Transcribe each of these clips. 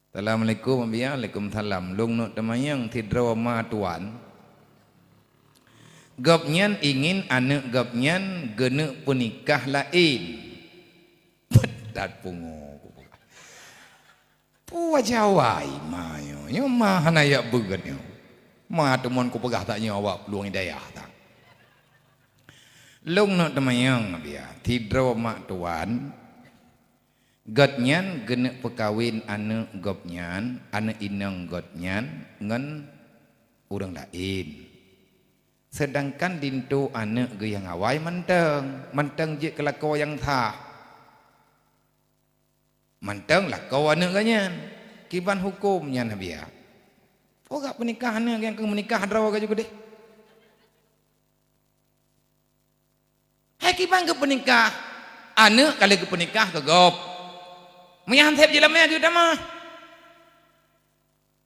Assalamualaikum Waalaikumsalam. Lung nuk temayang tidra ma tuan. Gopnyan ingin anak gopnyan gena penikah lain. Pedat pungo. Puwa jawai mayo. Yo mah hanayak begat yo. Ma temon ku pegah tak nyawa peluang hidayah tak. Lung nuk temayang biya tidra ma tuan. Gotnyan gena perkawin anak gopnyan, anak inang gotnyan ngan orang lain. Sedangkan dintu anak ge yang awai menteng je kelako yang thah. Menteng lakau anak ganyan. Kiban hukumnya nabiya. Pokok pernikahan yang ke menikah draw ke juga deh. Hai kiban ke penikah anak kali ke penikah ke gop. Menyantep jelamnya juga mah.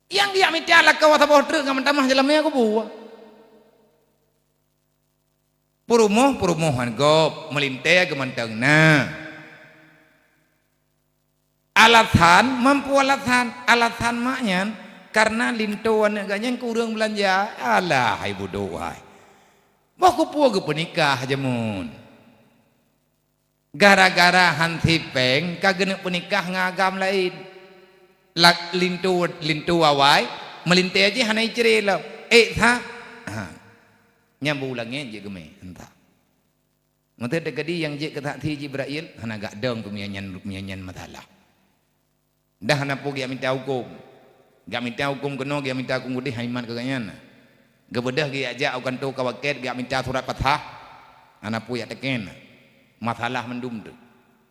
Yang dia minta lah kau atau bodoh nggak mentamah jelamnya aku buat. Purumuhan gop melintai ke mentang. Nah, alatan maknya karena lintuan agaknya kurang belanja. Alah, ibu doa. Wah kupu ke penikah jamun. Gara-gara hanti peng kagena penikah ngagam lain lak lintu awai melintai aja hanai cerela nyambu ulangnya je geme entah mata degadi yang je kata ti Jibril hana gak dong pumianyan matalah dah hana pu dia minta hukum keno dia minta hukum gede haiman kaganyan gebedah dia aja akan tu kawaket dia minta surat patah hana pu ya teken masalah mendum tu.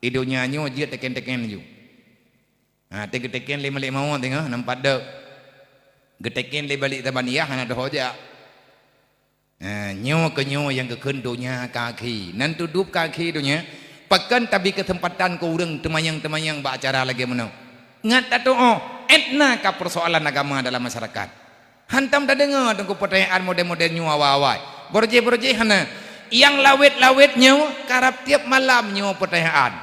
Idonya nyo dia teken-teken ju. Ha teken-teken le malik mau tengah nampak dak. Geteken le balik tabaniyah ana dah hoja. Ha nyo ke nyo yang ke kendonya kaki. Nan tudup kaki dunya. Pakan tapi kesempatan ke urang temayang-temayang ba acara lagi menau. Ngat tato etna ka persoalan agama dalam masyarakat. Hantam dah dengar tengku pertanyaan model-model nyo awal-awal. Borje-borje hana yang lawet-lawetnya karap tiap malamnya pertanyaan.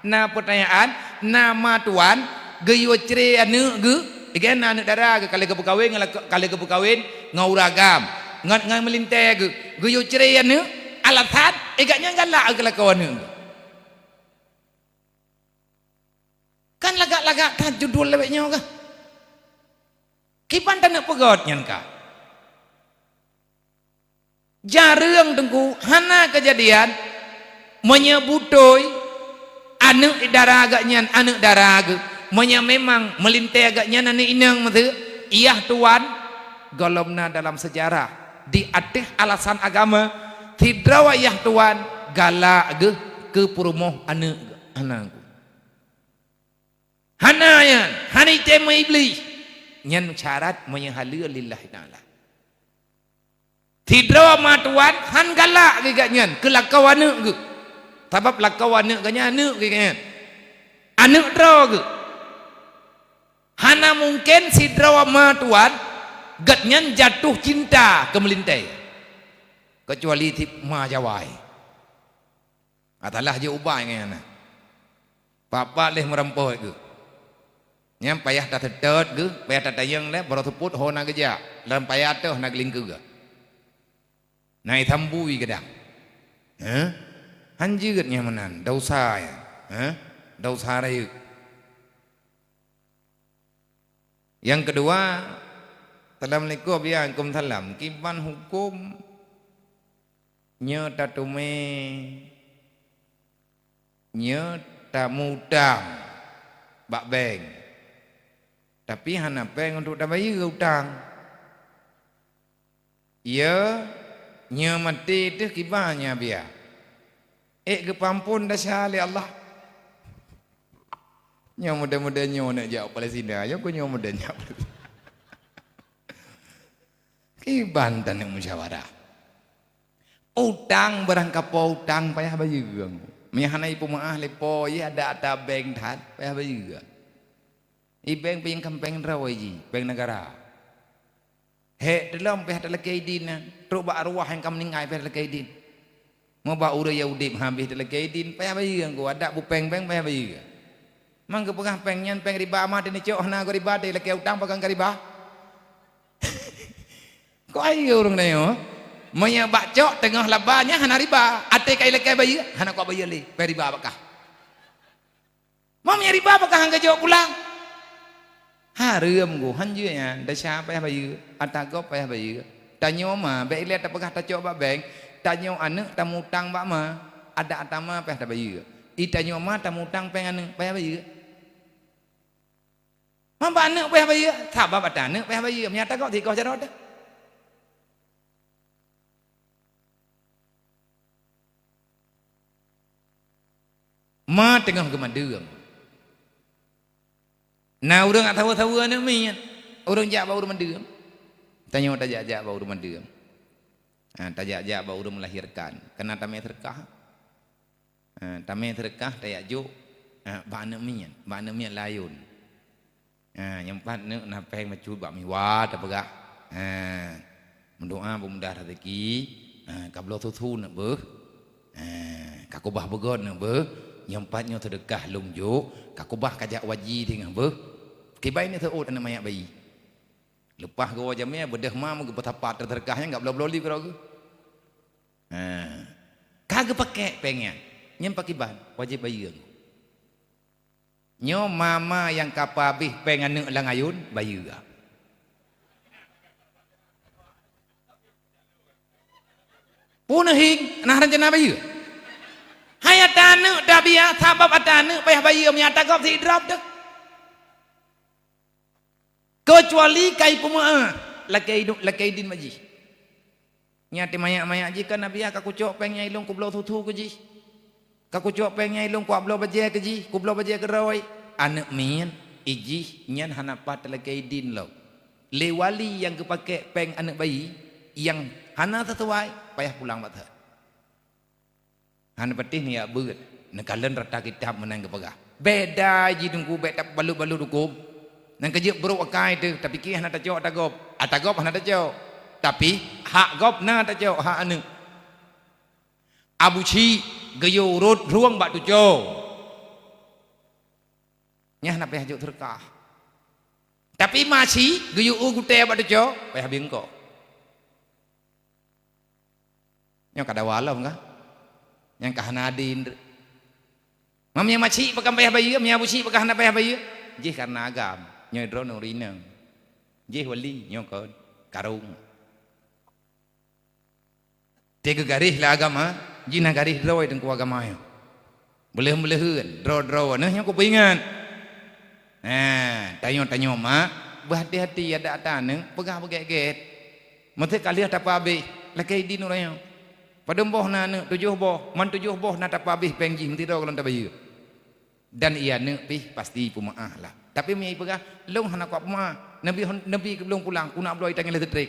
Na pertanyaan nama tuan geyo cere anu ge igen anak dara ge kali ke kawin ngauragam ngan melintai ge geyo cere anu alatan egaknya galak kelakawan anu. Kan lagak-lagak kan judul lewetnya ke. Kipan tanak pegotnya ka. Jarang tengku hana kejadian menyebutoi anak darah agaknya anak darah agak memang melintai agaknya anak inang mata iyah tuan golomna dalam sejarah di atas alasan agama tidak wayah tuan galak agak ke perumoh anak hanayan hani tema iblis nyan syarat menyahalir lillahi ta'ala. Tidak matuan han galak gigaknya kelakau anak ke sebab lakau anak ganya anak gigaknya anak draw ke hana mungkin si draw matuan gatnya jatuh cinta ke melintai kecuali tip ma jawai atalah je ubah ngana papa leh merampoh ke nyam payah tak tetet ke payah tak tayang leh baru teput hona geja dalam payah tu hana geling ke naik tambui kadang, hanjirnya menan, dosa ya, dosa raya. Yang kedua, Assalamualaikum Waalaikumsalam. Kiban hukum nyetatume nyetamutam bak beng, tapi hana beng untuk tabayar utang, ya. Nya mati tu kibanya biar ke pampun dah syali Allah nya muda-muda nyo nak jauh Palestina yo ko nyo muda nya kiban tan musyawarah utang berangkap utang payah bayang mihanai pumaah lepo ya ada bank that payah bayang bank payang kampeng rawaji bank negara he dalam pihak terlekai din terubah arwah yang kamu ningai pihak terlekai din mau ba ura yaudip habis terlekai din payah bayang ko ada bupeng payah bayang Mang ke pegah pengnya peng riba mah dene cok na ko riba de leke utang pegang ke riba. Ko ayo urang nayo. Monya bakcok tengah labanya hana riba. Ate kai leke bayi hana ko bayi le pe riba bakah. Mamnya riba bakah hang jok pulang. Ha rươm go han je ya da sha pe bayi ata ko pe bayi. Tanyo mah be ile ta pegah ta cok ba beng. Tanyo ane tamu utang ba mah ada atama pe ta bayi. Itanyo mah tamu utang pe ane pe bayi. Mamba ane pe bayi. Tha ba bata ane pe bayi. Mnya ta ko thì ko jarot. Ma tengah kemadang. Nah orang tak tahu ni mian. Orang jak bau rumah diem. Tanya tak jak bau rumah diem. Tak jak bau rumah melahirkan. Kena tamai terkah. Tamai terkah tak juk. Bana mian layun. Nyempat ni napeng macut bak miwat apa gak. Mendoa pemuda rezeki. Kablo tutu nak ber. Kakubah begon nak ber. Nyempatnya sedekah lungjuk, kakubah kajak waji dengan ber. Kibai ni terut anak mayat bayi. Lepas gua jamnya bedah mam ke betapa terderkahnya enggak beloli kira ke. Kagak pakai pengen. Nyempak kiban wajib bayi. Nyo mama yang kapabih pengen nek lang ayun bayi ga. Punahing nah rencana bayi. Hayat anu dah biar sabab anu payah bayi menyata kau si drop dah. Kecuali kai pemaah lakai din maji. Nyati mayak ji kan nabi aku cok pengnya ilung ku blau tutu ke ji. Kaku cok pengnya ilung ku blau baje ke ji, ku blau baje ke rawai. Anak mian iji nyan hanapat lakai din lo. Lewali yang kepake peng anak bayi yang hana sesuai payah pulang batah. Hana patih ni ya beut. Nekalan rata kitab menang ke pegah. Beda ji dungku beda balu-balu dukum. Nang kejep beruk akai tu tapi ki hana tajok tagop. Atagop hana tajok. Tapi hak gop na tajok hak anu. Abu Chi geyo rut ruang bak tujo. Nya hana payah juk terkah. Tapi masih geyo gute bak tujo payah bingko. Nya kada walau enggak? Yang kahana adin. Mamnya maci pakai payah bayi, mamnya buci pakai hana payah bayi. Jih karena agam, nyoy drone urina. Jih wali nyokon karung. Tiga garis lah agama, jina garis draw itu ku agama yo. Boleh hun, draw nah nyok kupingan. Tanyo mak, berhati-hati ada taneng, pegah get. Mesti kali ada apa abe, lakai din orang. Padahal boh na 7 boh, man 7 boh na tak habis pengji mesti dah kalau tak bayu. Dan ia ne pih pasti pemaah lah. Tapi mi pegah long hana kuat pemaah. Nabi belum pulang, kuna beloi tangan le trik.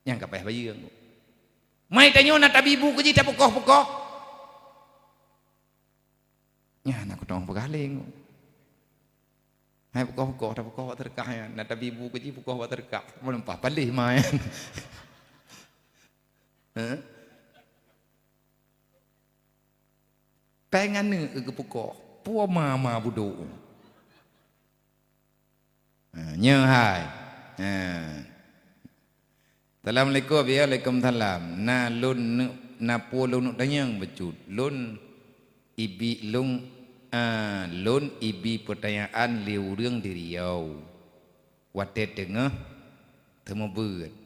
Yang kapeh bayu. Mai tanyo na tabibu ke ji tak pokoh-pokoh. Nya nak tong pegah leng. Hai pokoh-pokoh tak pokoh terkah ya. Na tabibu ke ji pokoh terkah. Melempah palih mai. Pengen ni ke pokok puah mama budu nya hai Assalamualaikum Waalaikumsalam na lun na pu lun danyang becut lun ibi lun ibi pertanyaan liu rương di Riau watet tengah temu beut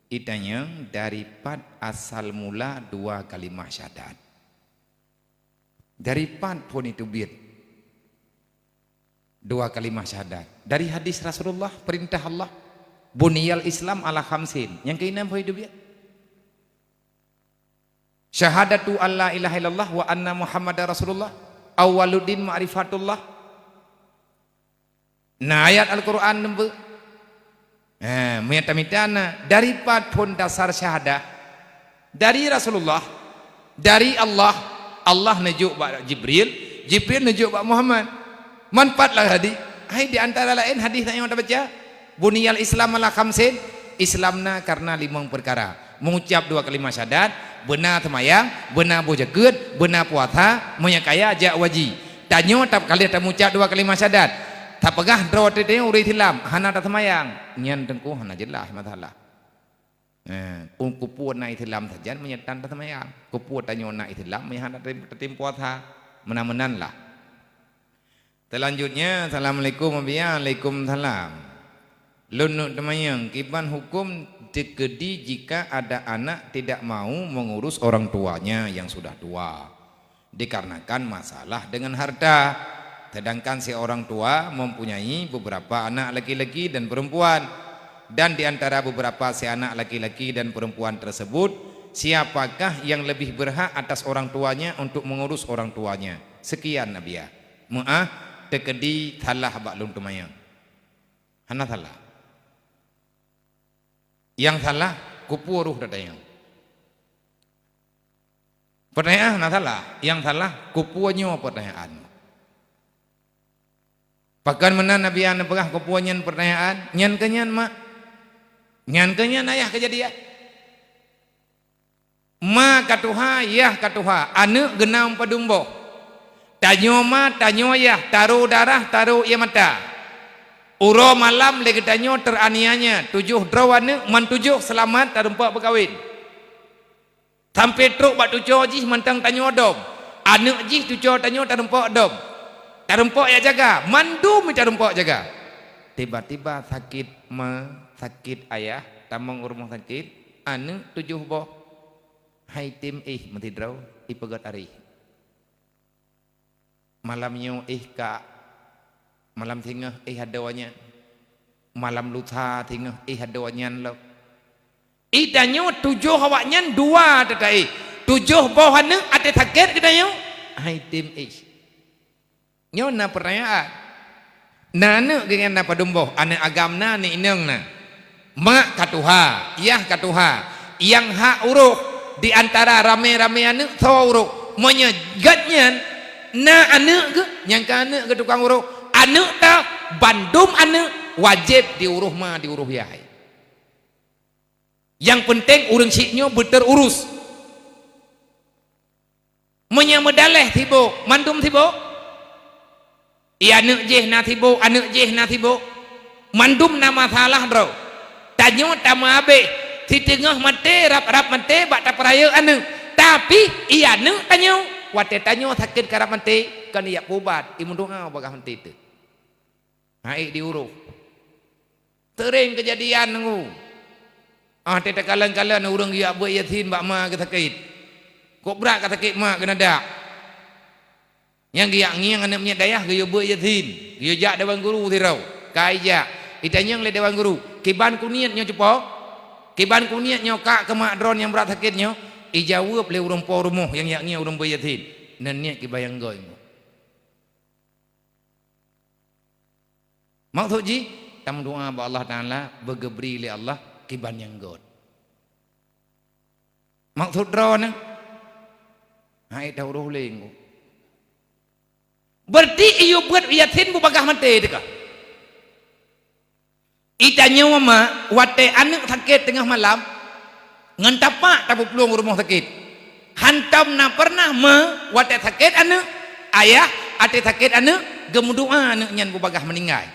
itanya daripada asal mula 2 kalimah syahadat. Daripada pun itu biat 2 kalimah syahadat. Dari hadis Rasulullah perintah Allah buniyal Islam ala khamsin. Yang keenam pun itu biat. Syahadatu alla ilaha illallah wa anna Muhammadar Rasulullah. Awwaluddin ma'rifatullah. Nah ayat Al-Quran nombor meta-metana daripada pun dasar syahadah dari Rasulullah, dari Allah nejuk bak Jibril nejuk bak Muhammad. Manfaatlah hadis. Hai di antara lain hadis yang kita baca, buniyal Islam ala khamsin, Islamna karena 5 perkara. Mengucap 2 kalimah syahadat, benar temayang, benar bojakeut, benar puasa, menyakaya jak waji. tanyo tap kali ta mucap dua kalimat syahadat tak pegah draw tete uri tilam hana ta semayang nyan tengku hana jelas masalah kupu naik tilam saja menyetan ta semayang kupu tanyo naik tilam hana tertimpa tha menan lah. Selanjutnya assalamualaikum waalaikumsalam. Lunuk temayang kiban hukum dikedi jika ada anak tidak mau mengurus orang tuanya yang sudah tua dikarenakan masalah dengan harta, sedangkan si orang tua mempunyai beberapa anak laki-laki dan perempuan, dan di antara beberapa si anak laki-laki dan perempuan tersebut siapakah yang lebih berhak atas orang tuanya untuk mengurus orang tuanya? Sekian Nabi ya. Tekedi salah baklum temayang. Hana salah. Yang salah kupu ruh datayang. Pertanyaan hana salah. Yang salah kupuannya pertanyaan. Pakan menan Nabi ana pegah kupuannya pertanyaan. Nyan kenyan mak. Nyan kenyan ayah kejadian. Ma katuha yah katuha anu genam padumbo. Tanyo ma tanyo yah taruh darah taruh ia mata. Uro malam lagi tanyo teranianya 7 drawane man 7 selamat tarumpak berkawin. Sampai truk bak tujuh jih mantang tanyo dom. Anak jih tujuh tanyo tarumpak dom. Tarumpak ya jaga, mandum tarumpak jaga. Tiba-tiba sakit sakit ayah, tamang rumah sakit, anak 7 boh. Hai tim mati draw ipegat ari. Malamnya ka malam tingah hadawanya. Malam lusa tingah hadawanya lo. Idanyo 7 awaknya 2 tetai. 7 bohane ate sakit kedanyo. Hai tim Nyo na pertanyaan. Nana dengan na padumboh ane agamna ni ineng na. Mak katuha, yah katuha. Yang hak uruh di antara rame-rame ane sawa uruh. Menyegatnya na ane ke yang ka ane ke tukang uruh. Ane ta bandum ane wajib diuruh ma diuruh yai. Yang penting urang siknyo berterurus. Menyamedaleh tibo, mandum tibo. Ia anak jeh na tibo, anak jeh na tibo. Mandum na masalah bro. Tanyo tama abe, si tengah mate rap mate bak ta peraya ane. Tapi ia anak tanyo, wate tanyo sakit karap mate, kan ia pubat, imun doa bagah mate tu. Hai diuruh. Sering kejadian ngu. Teta kalang-kalang urang dia buat yatim bak ma ke sakit. Kok berat ke sakit mak kena dak. Yang dia ngiang anak punya dayah dia buat yatim. Dia jak dewan guru tirau. Kai jak. Itanya le dewan guru. Kiban kuniatnya cepo. Kiban kuniatnya kak ke mak dron yang berat sakitnya. Ijawab le urang po rumah yang yaknya urang buat yatim. Dan niat kibayang goy. Maksud ji, tam doa ba Allah Taala bergebri le Allah kiban yang god. Maksud drone hai tahu roh lengu. Berarti iyo buat yatin bu bagah mate deka. Itanya mama wate anak sakit tengah malam ngentapak tabu peluang rumah sakit. Hantam na pernah wate sakit anak ayah ate sakit anak gemudua anak nyan bu bagah meninggal.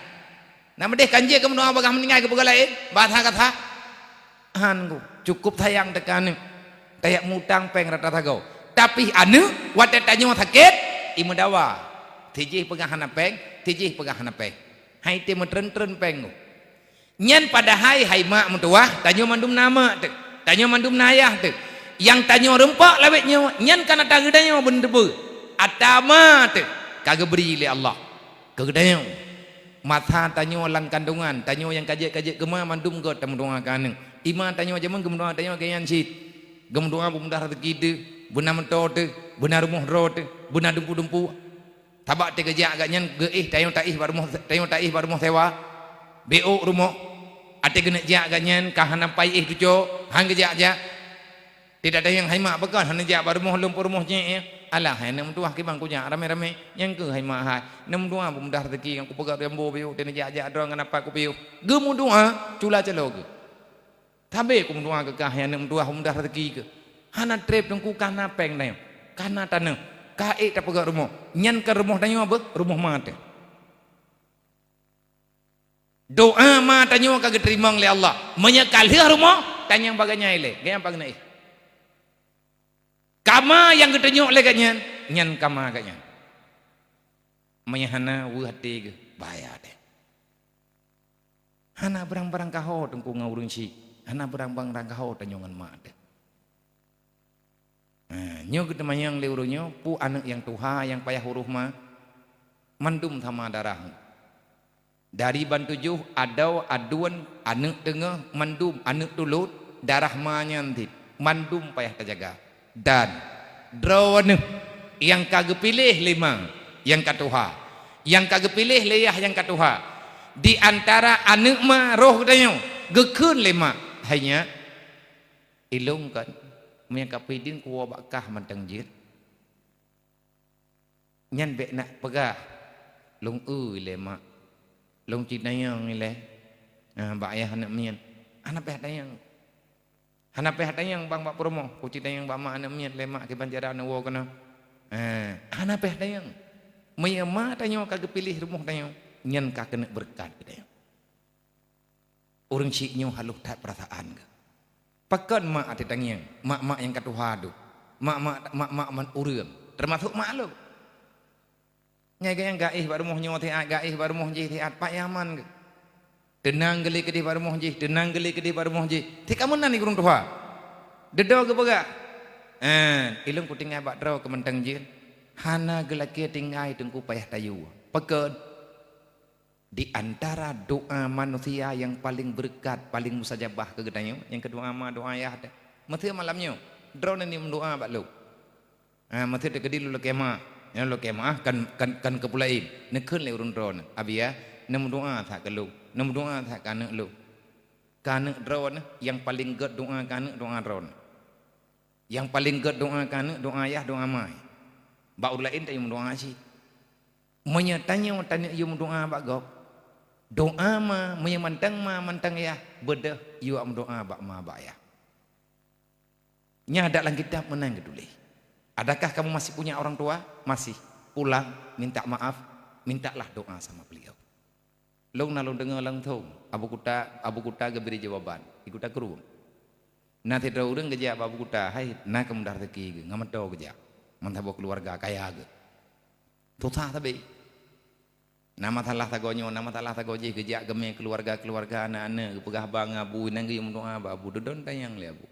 Nama deh kanje gemudua bagah meninggal ke lain bahasa kata hanku cukup sayang tekan kayak mutang peng rata tagau. Tapi anu wate tanyo sakit imu dawa. Tijih pegah hana peng, tijih pegah hana peng. Hai te metren-tren peng. Nyan pada hai mak mentua, tanyo mandum nama te. Tanyo mandum nayah te. Yang tanyo rempak lawetnya, nyan kana tagedanyo bendebu. Atama te. Kagak beri le Allah. Kagedanyo. Mata tanyo lang kandungan, tanyo yang kajek-kajek gema mandum god tamdunga kaneng. Ima tanyo jaman gemdunga tanyo kayan sit. Gemdunga bumdah rezeki de, benar mentote, benar rumah rote, benar dumpu-dumpu. Tabak te kerja agaknya geih tayo taih bar rumah sewa. BO rumah. Ate kena jak agaknya kahana pai tujo, hang kerja aja. Tidak ada yang haimak bekan hana jak bar rumah lumpur rumah je. Alah hai nam tuah ki bang kunya rame-rame yang ke haimak hai. Nam tuah bumdah rezeki yang ku pegat rembo biu te jak drong kenapa ku biu. Gemu doa cula celo ke. Tabe ku doa ke kah yang nam tuah bumdah rezeki ke. Hana trep dengku kana peng nayo. Kana tanah kae tak pegang rumah. Nyan ke rumah tanya apa? Rumah mata. Doa ma tanya kagak terima oleh Allah. Menyekali rumah tanya baganya ile. Gaya bagna ih. Kama yang ketanya oleh kanyan, nyan kama kanyan. Menyahana wuhati ke bayar deh. Hana berang-berang kahau tengku ngurung si. Hana berang-berang kahau tanyongan mak deh. Nyo kita mayang leurunya pu anak yang tuha yang payah huruf ma mandum sama darah. Dari bantujuh adau aduan anak tengah mandum anak tulut darah ma nyantit mandum payah terjaga. Dan drawan yang kagak pilih lima yang katuha yang kagak pilih leyah yang katuha di antara anak ma roh dayo gekun lima hanya ilungkan menyakapidin kuwa bakah mantang jir nyan bek nak pegah long lema long cinayang ile bak ayah anak mian anak peh dayang anak peh dayang bang bak promo ku cinayang bak mak anak mian lema ke banjara anak wo kana anak peh dayang mayama tanya kagak pilih rumah tanya nyan ka kena berkat dayang urang ciknyo haluh tak perasaan ke pakan mak ati tangiang mak-mak yang katuha tu mak-mak man urang termasuk mak lu nyai yang gaih baru moh nyo tiat gaih baru moh ji tiat pak yaman ke tenang geli ke di baru moh ji tenang geli ke di baru moh ji ti kamu nani urang tuha dedo ke baga ilung ku tinggal bak draw ke mentang ji hana gelaki tinggai tengku payah tayu pakan di antara doa manusia yang paling berkat, paling mustajabah kegedanyo, yang kedua ama doa ayah ada. Mesti malamnya, drone ni mendoa bak lu. Mesti tegedi lu kema, yang lu kema kan kepulain. Nekun le urun drone. Abia, nem doa tak ke lu, nem doa tak kanek lu. Kanek drone yang paling ged doa kanek doa drone. Yang paling ged doa kanek doa ayah doa mai. Bak ulain tak yang doa sih. Menyatanya tanya yang doa bak gop. Doa ma menyamantang ya bedah you am doa bak ma bak ya. Nya ada dalam kitab menang geduli. Adakah kamu masih punya orang tua? Masih. Pulang minta maaf, mintalah doa sama beliau. Long nalung dengar lang thong, abu kuta geberi jawaban. Ikuta keruang. Nanti dah urang geja abu kuta, hai nak kamu dah rezeki, ngamat do geja. Mantabo keluarga kaya ge. Tutah tabe. Nama talah tagonyo, nama talah tagoji kejak geme keluarga anak-anak pegah bang abu nang yung doa abu dodon tayang le abu.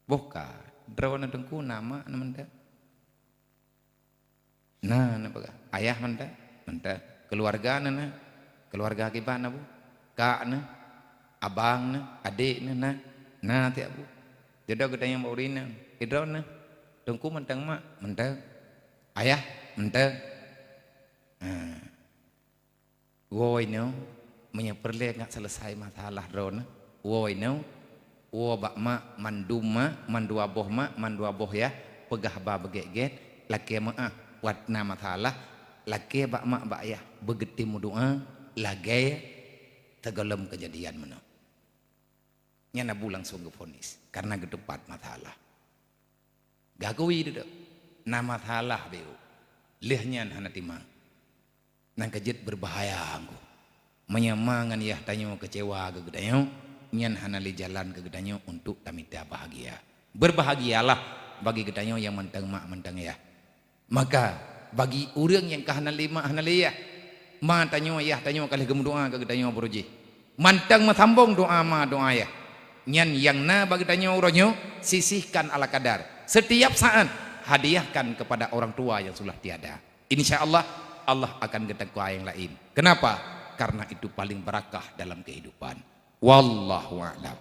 Boka, drawana dengku nama menda. Nah, pegah ayah menda keluarga nana, keluarga kiban abu, kak na, abang na, adik na ti abu. Jodoh gedayang baurina, idrona dengku mentang mak menda, ayah menda. Woi no, menyeperle nggak selesai masalah drone. Woi no, wo bak mak mandua boh ya, pegah ba beget laki mak wat nama masalah, laki bak mak bak ya begeti doa, lagi tegelem kejadian mana. Nya nabu langsung ke fonis karena gedepat masalah. Gagui itu, nama masalah beu, lehnya hana timang. Nang kejet berbahaya angku menyamangan ya tanya kecewa kegedanyo nyan hanali jalan kegedanyo untuk tamita bahagia berbahagialah bagi kegedanyo yang mentang mak mentang ya maka bagi urang yang kahanali mak hanali ya ma tanyo ya tanyo kali gem doa kegedanyo beruji mantang matambong doa ma doa ya nyan yang na bagi tanyo uronyo sisihkan ala kadar setiap saat hadiahkan kepada orang tua yang sudah tiada insyaallah Allah akan ketakwa yang lain. Kenapa? Karena itu paling berakah dalam kehidupan. Wallahu a'lam.